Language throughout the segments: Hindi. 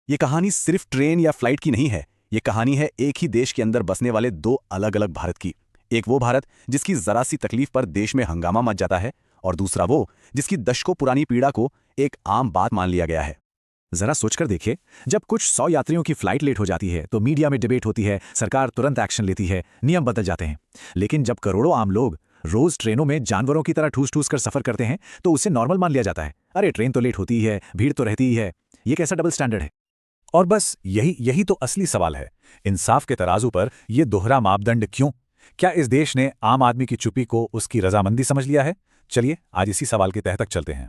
ये कहानी सिर्फ ट्रेन या फ्लाइट की नहीं है। ये कहानी है एक ही देश के अंदर बसने वाले दो अलग अलग भारत की। एक वो भारत जिसकी जरा सी तकलीफ पर देश में हंगामा मच जाता है, और दूसरा वो जिसकी दशकों पुरानी पीड़ा को एक आम बात मान लिया गया है। जरा सोचकर देखिए, जब कुछ 100 यात्रियों की फ्लाइट लेट हो जाती है तो मीडिया में डिबेट होती है, सरकार तुरंत एक्शन लेती है, नियम बदल जाते हैं। लेकिन जब करोड़ों आम लोग रोज ट्रेनों में जानवरों की तरह ठूस ठूस कर सफर करते हैं तो उसे नॉर्मल मान लिया जाता है। अरे ट्रेन तो लेट होती ही है, भीड़ तो रहती ही है, ये कैसा डबल स्टैंडर्ड है। और बस यही तो असली सवाल है। इंसाफ के तराजू पर यह दोहरा मापदंड क्यों? क्या इस देश ने आम आदमी की चुप्पी को उसकी रजामंदी समझ लिया है? चलिए आज इसी सवाल के तह तक चलते हैं।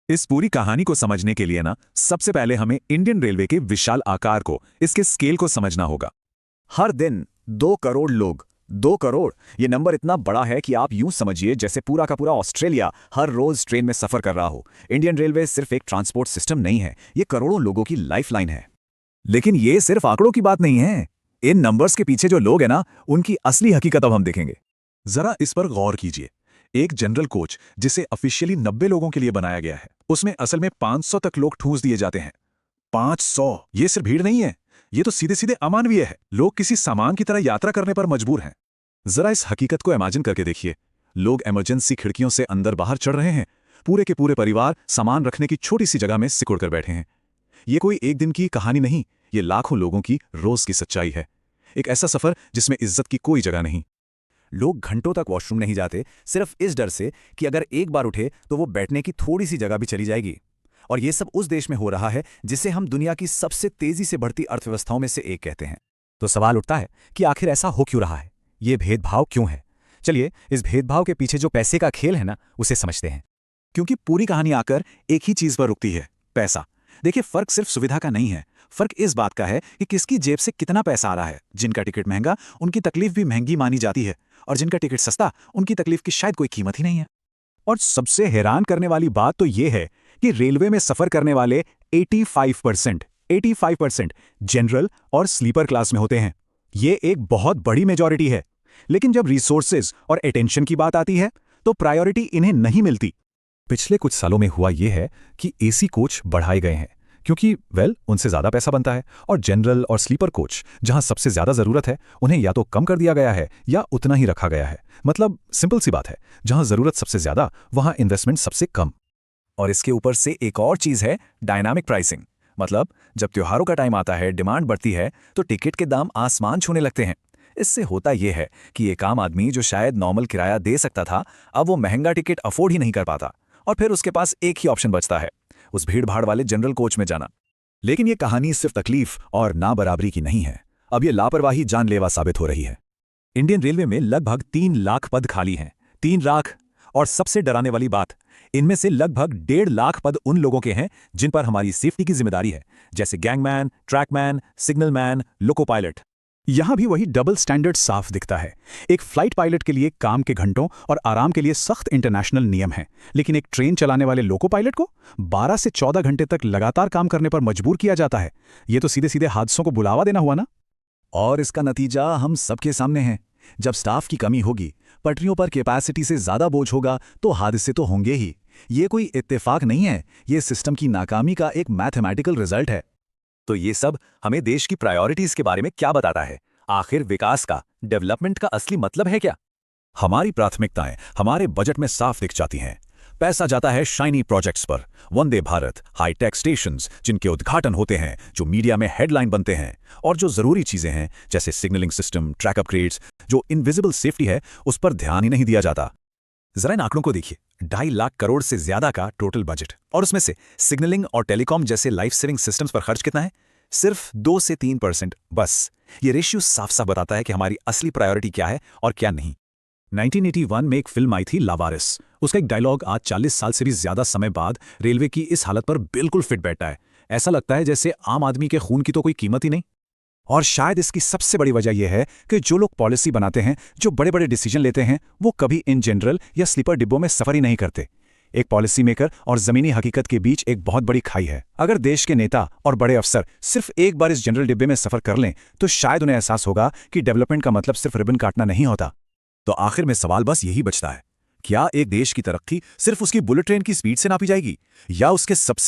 इस पूरी कहानी को समझने के लिए सबसे पहले हमें इंडियन रेलवे के विशाल आकार को, इसके स्केल को समझना होगा। हर दिन 2 करोड़ लोग, 2 करोड़, ये नंबर इतना बड़ा है कि आप यूं समझिए जैसे पूरा का पूरा ऑस्ट्रेलिया हर रोज ट्रेन में सफर कर रहा हो। इंडियन रेलवे सिर्फ एक ट्रांसपोर्ट सिस्टम नहीं है, ये करोड़ों लोगों की लाइफलाइन है। लेकिन ये सिर्फ आंकड़ों की बात नहीं है। इन नंबर्स के पीछे जो लोग हैं उनकी असली हकीकत अब हम देखेंगे। जरा इस पर गौर कीजिए। एक जनरल कोच जिसे ऑफिशियली 90 लोगों के लिए बनाया गया है, उसमें असल में 500 तक लोग ठूंस दिए जाते हैं। 500! ये सिर्फ भीड़ नहीं है, ये तो सीधे सीधे अमानवीय है। लोग किसी सामान की तरह यात्रा करने पर मजबूर हैं। जरा इस हकीकत को इमेजिन करके देखिए। लोग इमरजेंसी खिड़कियों से अंदर बाहर चढ़ रहे हैं। पूरे के पूरे परिवार सामान रखने की छोटी सी जगह में सिकुड़ कर बैठे हैं। ये कोई एक दिन की कहानी नहीं, ये लाखों लोगों की रोज की सच्चाई है। एक ऐसा सफर जिसमें इज्जत की कोई जगह नहीं। लोग घंटों तक वॉशरूम नहीं जाते, सिर्फ इस डर से कि अगर एक बार उठे तो वो बैठने की थोड़ी सी जगह भी चली जाएगी। और ये सब उस देश में हो रहा है जिसे हम दुनिया की सबसे तेजी से बढ़ती अर्थव्यवस्थाओं में से एक कहते हैं। तो सवाल उठता है कि आखिर ऐसा हो क्यों रहा है? ये भेदभाव क्यों है? चलिए इस भेदभाव के पीछे जो पैसे का खेल है उसे समझते हैं। क्योंकि पूरी कहानी आकर एक ही चीज पर रुकती है, पैसा। देखिए, फर्क सिर्फ सुविधा का नहीं है, फर्क इस बात का है कि किसकी जेब से कितना पैसा आ रहा है। जिनका टिकट महंगा, उनकी तकलीफ भी महंगी मानी जाती है, और जिनका टिकट सस्ता, उनकी तकलीफ की शायद कोई कीमत ही नहीं है। और सबसे हैरान करने वाली बात तो यह है कि रेलवे में सफर करने वाले 85% जनरल और स्लीपर क्लास में होते हैं। ये एक बहुत बड़ी मेजॉरिटी है। लेकिन जब रिसोर्सेज और अटेंशन की बात आती है तो प्रायोरिटी इन्हें नहीं मिलती। पिछले कुछ सालों में हुआ यह है कि एसी कोच बढ़ाए गए हैं क्योंकि उनसे ज्यादा पैसा बनता है, और जनरल और स्लीपर कोच जहां सबसे ज्यादा जरूरत है उन्हें या तो कम कर दिया गया है या उतना ही रखा गया है। मतलब सिंपल सी बात है, जहां जरूरत सबसे ज्यादा वहां इन्वेस्टमेंट सबसे कम। और इसके ऊपर से एक और चीज है डायनामिक प्राइसिंग। मतलब जब त्योहारों का टाइम आता है, डिमांड बढ़ती है तो टिकट के दाम आसमान छूने लगते हैं। इससे होता यह है कि एक आम आदमी जो शायद नॉर्मल किराया दे सकता था, अब वो महंगा टिकट अफोर्ड ही नहीं कर पाता, और फिर उसके पास एक ही ऑप्शन बचता है, उस भीड़ भाड़ वाले जनरल कोच में जाना। लेकिन ये कहानी सिर्फ तकलीफ और नाबराबरी की नहीं है। अब ये लापरवाही जानलेवा साबित हो रही है। इंडियन रेलवे में लगभग 3 लाख पद खाली हैं। 3 लाख! और सबसे डराने वाली बात, इनमें से लगभग 1.5 लाख पद उन लोगों के हैं जिन पर हमारी सेफ्टी की जिम्मेदारी है, जैसे gangman, trackman, signalman, loco pilot. यहां भी वही डबल स्टैंडर्ड साफ दिखता है। एक फ्लाइट पायलट के लिए काम के घंटों और आराम के लिए सख्त इंटरनेशनल नियम हैं, लेकिन एक ट्रेन चलाने वाले लोको पायलट को 12 से 14 घंटे तक लगातार काम करने पर मजबूर किया जाता है। ये तो सीधे सीधे हादसों को बुलावा देना हुआ ना। और इसका नतीजा हम सबके सामने है। जब स्टाफ की कमी होगी, पटरियों पर कैपेसिटी से ज्यादा बोझ होगा, तो हादसे तो होंगे ही। ये कोई इत्तेफाक नहीं है, ये सिस्टम की नाकामी का एक मैथमेटिकल रिजल्ट है। तो ये सब हमें देश की प्रायोरिटीज के बारे में क्या बताता है? आखिर विकास का, डेवलपमेंट का असली मतलब है क्या? हमारी प्राथमिकताएं हमारे बजट में साफ दिख जाती हैं। पैसा जाता है शाइनी प्रोजेक्ट्स पर, वंदे भारत, हाईटेक स्टेशंस जिनके उद्घाटन होते हैं, जो मीडिया में हेडलाइन बनते हैं, और जो जरूरी चीजें हैं जैसे सिग्नलिंग सिस्टम, ट्रैक अपग्रेड्स, जो इनविजिबल सेफ्टी है, उस पर ध्यान ही नहीं दिया जाता। जरा इन आंकड़ों को देखिए, 2.5 लाख करोड़ से ज्यादा का टोटल बजट, और उसमें से सिग्नलिंग और टेलीकॉम जैसे लाइफ सेविंग सिस्टम्स पर खर्च कितना है? सिर्फ 2 से 3% बस। ये रेशियो साफ साफ बताता है कि हमारी असली प्रायोरिटी क्या है और क्या नहीं। 1981 में एक फिल्म आई थी लावारिस। उसका एक डायलॉग आज 40 साल से भी ज्यादा समय बाद रेलवे की इस हालत पर बिल्कुल फिट बैठता है। ऐसा लगता है जैसे आम आदमी के खून की तो कोई कीमत ही नहीं। और शायद इसकी सबसे बड़ी वजह यह है कि जो लोग पॉलिसी बनाते हैं, जो बड़े बड़े डिसीजन लेते हैं, वो कभी इन जनरल या स्लीपर डिब्बों में सफर ही नहीं करते। एक पॉलिसी मेकर और जमीनी हकीकत के बीच एक बहुत बड़ी खाई है। अगर देश के नेता और बड़े अफसर सिर्फ एक बार इस जनरल डिब्बे में सफर कर लें तो शायद उन्हें एहसास होगा कि डेवलपमेंट का मतलब सिर्फ रिबन काटना नहीं होता। तो आखिर में सवाल बस यही बचता है, क्या एक देश की तरक्की सिर्फ उसकी बुलेट ट्रेन की स्पीड से नापी जाएगी, या उसके सबसे